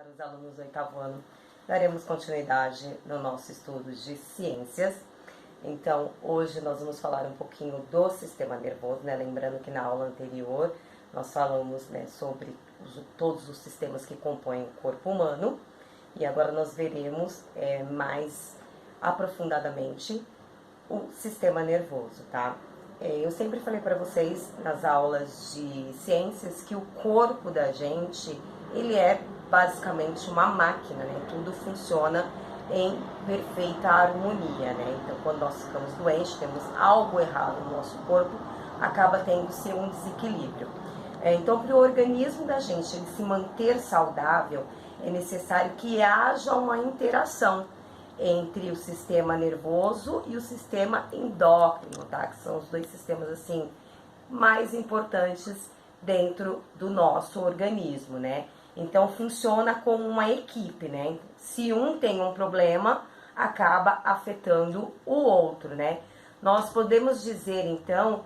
caros alunos do 8º ano, daremos continuidade no nosso estudo de ciências. Então, hoje nós vamos falar um pouquinho do sistema nervoso, né? Lembrando que na aula anterior nós falamos, né, sobre todos os sistemas que compõem o corpo humano. E agora nós veremos mais aprofundadamente o sistema nervoso, tá? Eu sempre falei para vocês nas aulas de ciências que o corpo da gente, ele é basicamente uma máquina, né? Tudo funciona em perfeita harmonia, né? Então, quando nós ficamos doentes, temos algo errado no nosso corpo, acaba tendo-se um desequilíbrio. Então, para o organismo da gente ele se manter saudável, é necessário que haja uma interação entre o sistema nervoso e o sistema endócrino, tá? Que são os dois sistemas, assim, mais importantes dentro do nosso organismo, né? Então, funciona como uma equipe, né? Se um tem um problema, acaba afetando o outro, né? Nós podemos dizer, então,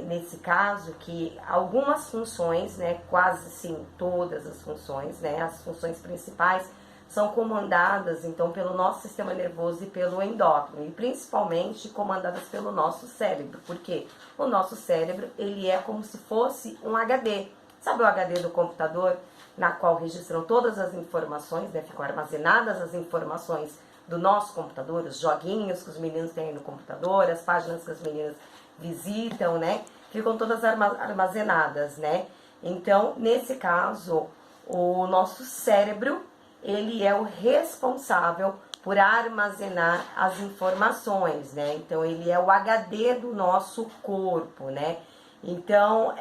nesse caso, que algumas funções, né? Quase, assim, todas as funções, né? As funções principais são comandadas, então, pelo nosso sistema nervoso e pelo endócrino, e principalmente comandadas pelo nosso cérebro, porque o nosso cérebro, ele é como se fosse um HD. Sabe o HD do computador, na qual registram todas as informações, né? Ficam armazenadas as informações do nosso computador, os joguinhos que os meninos têm no computador, as páginas que as meninas visitam, né? Ficam todas armazenadas, né? Então, nesse caso, o nosso cérebro, ele é o responsável por armazenar as informações, né? Então, ele é o HD do nosso corpo, né? Então,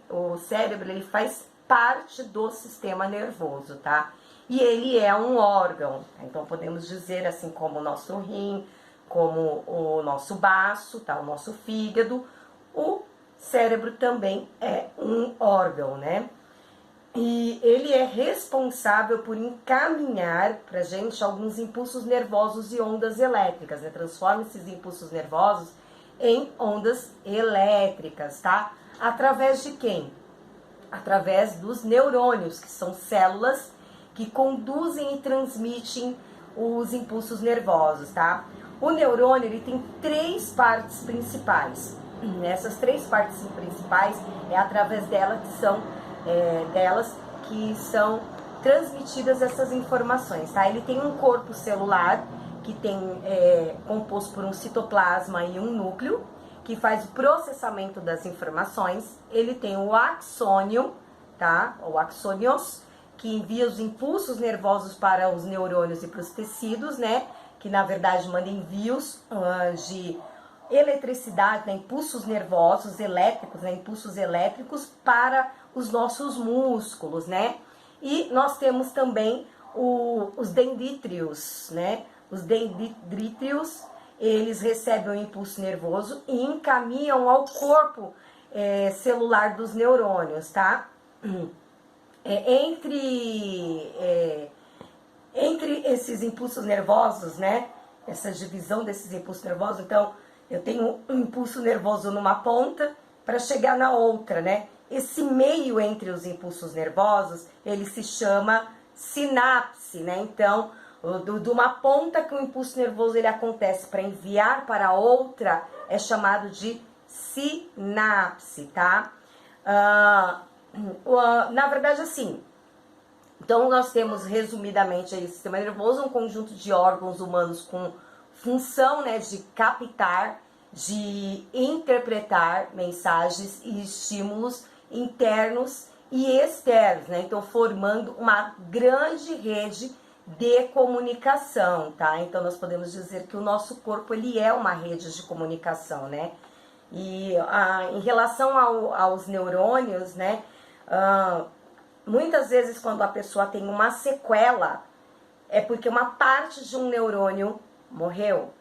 o cérebro, ele faz parte do sistema nervoso, tá? E ele é um órgão, então podemos dizer assim como o nosso rim, como o nosso baço, tá? O nosso fígado, o cérebro também é um órgão, né? E ele é responsável por encaminhar pra gente alguns impulsos nervosos e ondas elétricas, né? Transforma esses impulsos nervosos em ondas elétricas, tá? Através de quem? Através dos neurônios, que são células que conduzem e transmitem os impulsos nervosos, tá? O neurônio, ele tem três partes principais. Essas três partes principais é através delas que são transmitidas essas informações, tá? Ele tem um corpo celular que composto por um citoplasma e um núcleo, que faz o processamento das informações. Ele tem o axônio, tá? O axônios, que envia os impulsos nervosos para os neurônios e para os tecidos, né? Que na verdade manda envios de eletricidade, né? Impulsos nervosos elétricos, né? Impulsos elétricos para os nossos músculos, né? E nós temos também os dendríteos, né? Os dendríteos, eles recebem o impulso nervoso e encaminham ao corpo celular dos neurônios, tá? Entre esses impulsos nervosos, né? Essa divisão desses impulsos nervosos, então, eu tenho um impulso nervoso numa ponta para chegar na outra, né? Esse meio entre os impulsos nervosos, ele se chama sinapse, né? Então, de uma ponta que o impulso nervoso ele acontece para enviar para a outra é chamado de sinapse, tá? Na verdade, assim, então nós temos resumidamente aí o sistema nervoso, um conjunto de órgãos humanos com função, né, de captar, de interpretar mensagens e estímulos internos e externos, né? Então formando uma grande rede de comunicação, tá? Então nós podemos dizer que o nosso corpo ele é uma rede de comunicação, né? E em relação aos neurônios, né? Muitas vezes quando a pessoa tem uma sequela é porque uma parte de um neurônio morreu,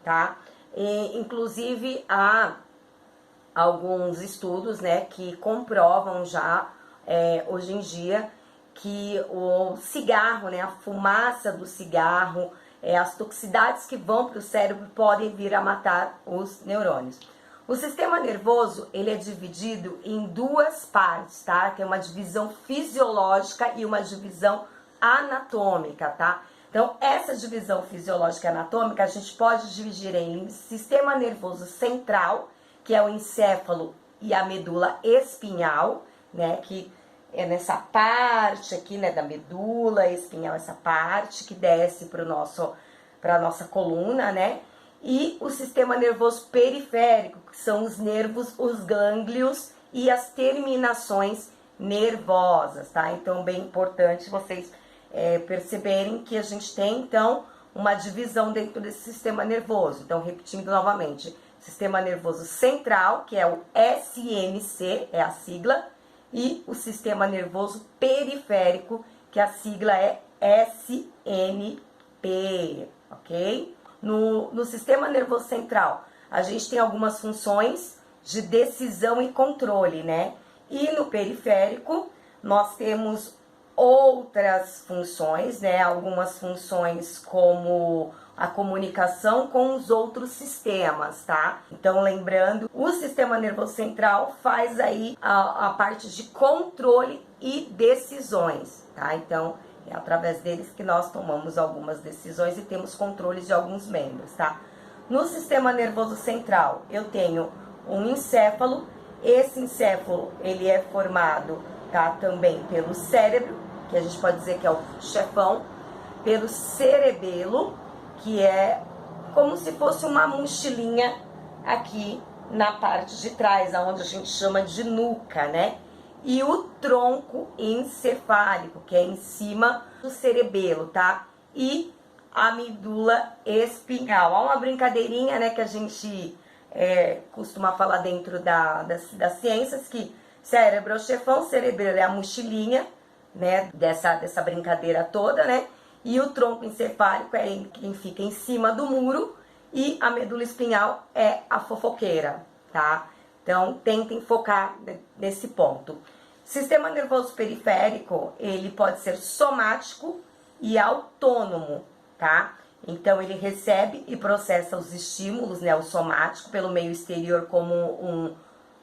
tá? E, inclusive há alguns estudos, né, que comprovam já hoje em dia que o cigarro, né, a fumaça do cigarro, as toxicidades que vão para o cérebro podem vir a matar os neurônios. O sistema nervoso, ele é dividido em duas partes, tá? Tem uma divisão fisiológica e uma divisão anatômica, tá? Então, essa divisão fisiológica e anatômica a gente pode dividir em sistema nervoso central, que é o encéfalo e a medula espinhal, né? Que é nessa parte aqui, né, da medula espinhal, essa parte que desce para a nossa coluna, né? E o sistema nervoso periférico, que são os nervos, os gânglios e as terminações nervosas, tá? Então, bem importante vocês perceberem que a gente tem, então, uma divisão dentro desse sistema nervoso. Então, repetindo novamente, sistema nervoso central, que é o SNC, é a sigla, e o sistema nervoso periférico, que a sigla é SNP, ok? No sistema nervoso central, a gente tem algumas funções de decisão e controle, né? E no periférico, nós temos outras funções, né? Algumas funções como a comunicação com os outros sistemas, tá? Então, lembrando, o sistema nervoso central faz aí a parte de controle e decisões, tá? Então, é através deles que nós tomamos algumas decisões e temos controles de alguns membros, tá? No sistema nervoso central, eu tenho um encéfalo. Esse encéfalo, ele é formado, tá, também pelo cérebro, que a gente pode dizer que é o chefão, pelo cerebelo, que é como se fosse uma mochilinha aqui na parte de trás, onde a gente chama de nuca, né? E o tronco encefálico, que é em cima do cerebelo, tá? E a medula espinhal. Há uma brincadeirinha, né, que a gente costuma falar dentro das ciências, que cérebro é o chefão, cerebelo é a mochilinha, né, dessa brincadeira toda, né? E o tronco encefálico é quem fica em cima do muro e a medula espinhal é a fofoqueira, tá? Então, tentem focar nesse ponto. Sistema nervoso periférico, ele pode ser somático e autônomo, tá? Então, ele recebe e processa os estímulos, né, o somático, pelo meio exterior, como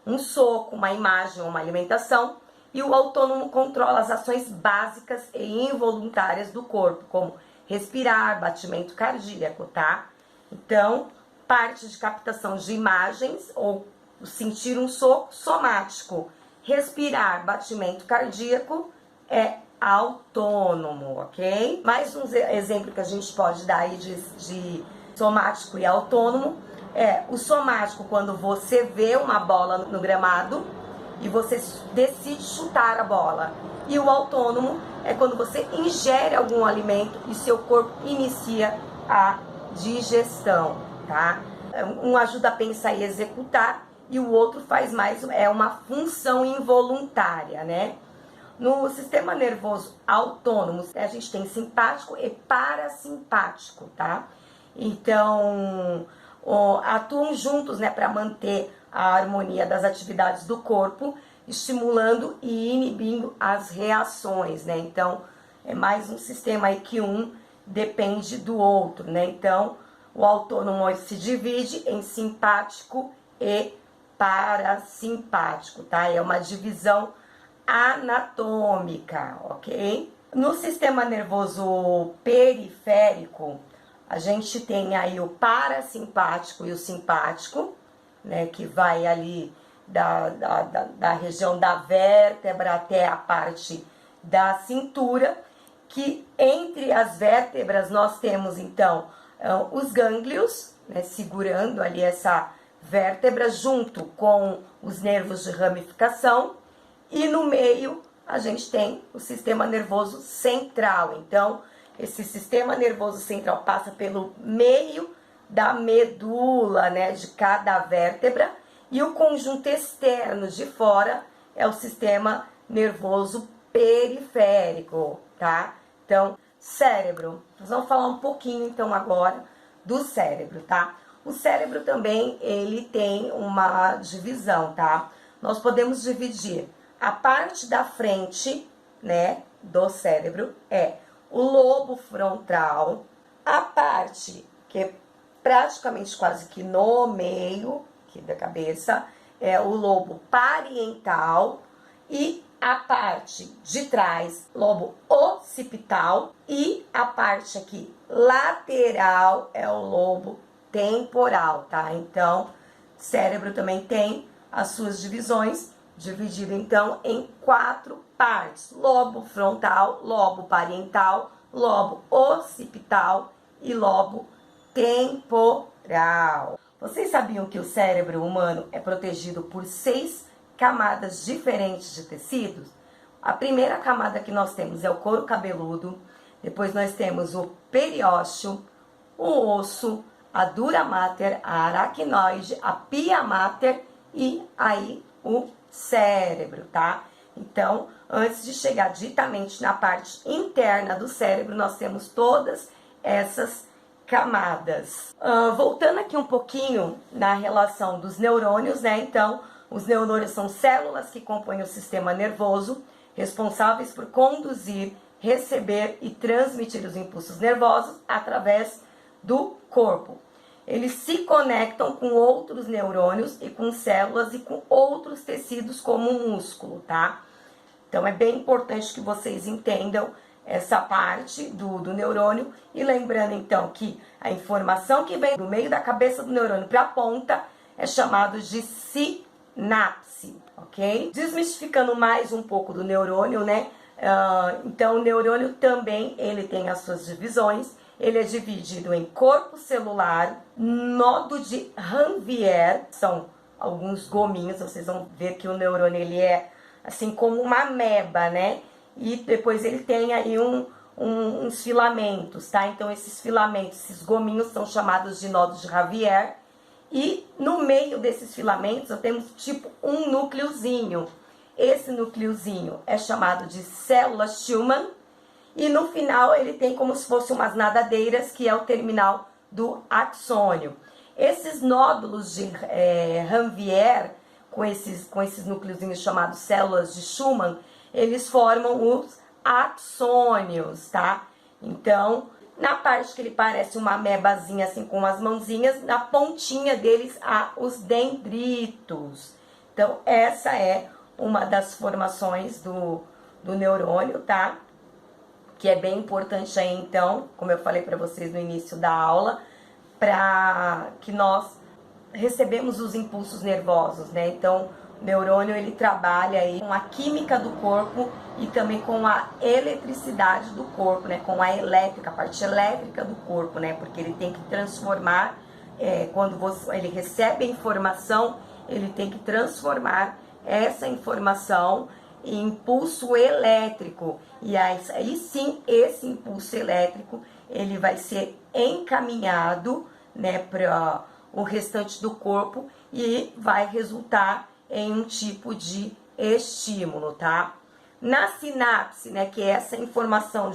um soco, uma imagem, uma alimentação. E o autônomo controla as ações básicas e involuntárias do corpo, como respirar, batimento cardíaco, tá? Então, parte de captação de imagens ou sentir um soco, somático. Respirar, batimento cardíaco é autônomo, ok? Mais um exemplo que a gente pode dar aí de somático e autônomo é o somático, quando você vê uma bola no gramado e você decide chutar a bola. E o autônomo é quando você ingere algum alimento e seu corpo inicia a digestão, tá? Um ajuda a pensar e executar, e o outro faz mais, é uma função involuntária, né? No sistema nervoso autônomo, a gente tem simpático e parasimpático, tá? Então, atuam juntos, né, para manter a harmonia das atividades do corpo, estimulando e inibindo as reações, né? Então, é mais um sistema aí que um depende do outro, né? Então, o autônomo se divide em simpático e parasimpático, tá? É uma divisão anatômica, ok? No sistema nervoso periférico, a gente tem aí o parasimpático e o simpático, né, que vai ali da região da vértebra até a parte da cintura, que entre as vértebras nós temos, então, os gânglios, né, segurando ali essa vértebra junto com os nervos de ramificação, e no meio a gente tem o sistema nervoso central. Então, esse sistema nervoso central passa pelo meio da medula, né, de cada vértebra, e o conjunto externo de fora é o sistema nervoso periférico, tá? Então, cérebro. Nós vamos falar um pouquinho, então, agora do cérebro, tá? O cérebro também, ele tem uma divisão, tá? Nós podemos dividir a parte da frente, né, do cérebro, é o lobo frontal, a parte que é praticamente quase que no meio, aqui da cabeça, é o lobo parietal, e a parte de trás, lobo occipital, e a parte aqui lateral é o lobo temporal, tá? Então, cérebro também tem as suas divisões, dividido então em 4 partes: lobo frontal, lobo parietal, lobo occipital e lobo temporal. Vocês sabiam que o cérebro humano é protegido por 6 camadas diferentes de tecidos? A primeira camada que nós temos é o couro cabeludo, depois nós temos o periósteo, o osso, a dura mater, a aracnoide, a pia mater e aí o cérebro, tá? Então, antes de chegar diretamente na parte interna do cérebro, nós temos todas essas camadas. Voltando aqui um pouquinho na relação dos neurônios, né? Então, os neurônios são células que compõem o sistema nervoso, responsáveis por conduzir, receber e transmitir os impulsos nervosos através do corpo. Eles se conectam com outros neurônios e com células e com outros tecidos como o músculo, tá? Então é bem importante que vocês entendam essa parte do neurônio, e lembrando então que a informação que vem do meio da cabeça do neurônio para a ponta é chamado de sinapse, ok? Desmistificando mais um pouco do neurônio, né? Então o neurônio também ele tem as suas divisões. Ele é dividido em corpo celular, nodo de Ranvier, são alguns gominhos. Vocês vão ver que o neurônio ele é assim como uma ameba, né? E depois ele tem aí uns filamentos, tá? Então esses filamentos, esses gominhos são chamados de nodos de Ranvier. E no meio desses filamentos nós temos tipo um núcleozinho. Esse núcleozinho é chamado de célula Schumann. E no final ele tem como se fossem umas nadadeiras, que é o terminal do axônio. Esses nódulos de Ranvier, com esses núcleozinhos chamados células de Schumann, eles formam os axônios, tá? Então, na parte que ele parece uma amebazinha assim com as mãozinhas, na pontinha deles há os dendritos. Então, essa é uma das formações do neurônio, tá? Que é bem importante aí, então, como eu falei para vocês no início da aula, para que nós recebemos os impulsos nervosos, né? Então, o neurônio, ele trabalha aí com a química do corpo e também com a eletricidade do corpo, né? Com a elétrica, a parte elétrica do corpo, né? Porque ele tem que transformar, quando ele recebe a informação, ele tem que transformar essa informação em impulso elétrico. E aí sim, esse impulso elétrico, ele vai ser encaminhado, né, para o restante do corpo e vai resultar em um tipo de estímulo, tá? Na sinapse, né, que é essa informação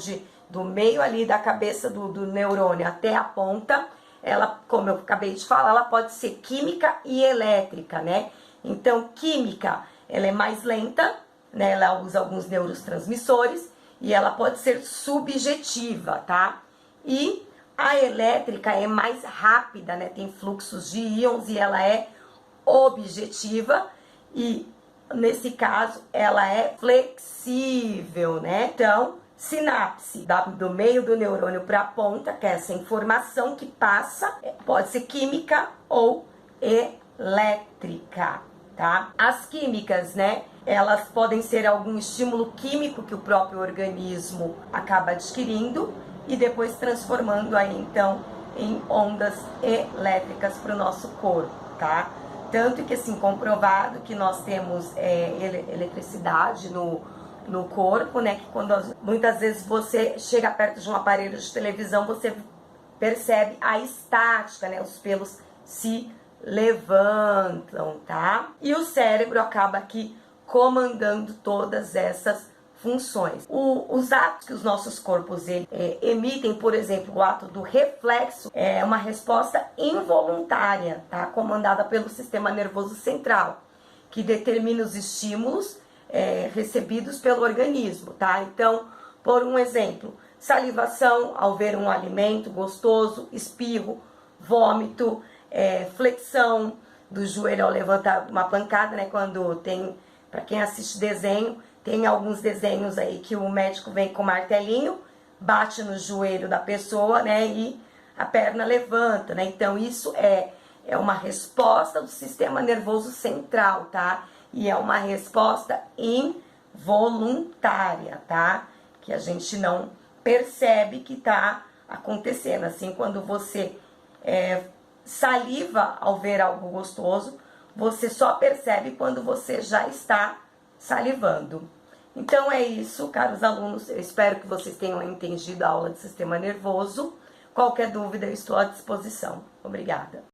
do meio ali da cabeça do neurônio até a ponta, ela, como eu acabei de falar, ela pode ser química e elétrica, né? Então, química, ela é mais lenta, né? Ela usa alguns neurotransmissores e ela pode ser subjetiva, tá? E a elétrica é mais rápida, né? Tem fluxos de íons e ela é objetiva, e nesse caso ela é flexível, né? Então, sinapse, do meio do neurônio para a ponta, que é essa informação que passa, pode ser química ou elétrica, tá? As químicas, né? Elas podem ser algum estímulo químico que o próprio organismo acaba adquirindo e depois transformando aí, então, em ondas elétricas para o nosso corpo, tá? Tanto que, assim, comprovado que nós temos eletricidade no corpo, né? Que muitas vezes você chega perto de um aparelho de televisão, você percebe a estática, né? Os pelos se levantam, tá? E o cérebro acaba aqui comandando todas essas funções. Os atos que os nossos corpos emitem, por exemplo, o ato do reflexo, é uma resposta involuntária, tá? Comandada pelo sistema nervoso central, que determina os estímulos recebidos pelo organismo, tá? Então, por um exemplo, salivação ao ver um alimento gostoso, espirro, vômito, flexão, do joelho ao levantar uma pancada, né? Quando tem, para quem assiste desenho, tem alguns desenhos aí que o médico vem com o martelinho, bate no joelho da pessoa, né? E a perna levanta, né? Então isso é uma resposta do sistema nervoso central, tá? E é uma resposta involuntária, tá? Que a gente não percebe que tá acontecendo. Assim, quando você saliva ao ver algo gostoso, você só percebe quando você já está salivando. Então é isso, caros alunos. Eu espero que vocês tenham entendido a aula de sistema nervoso. Qualquer dúvida, eu estou à disposição. Obrigada.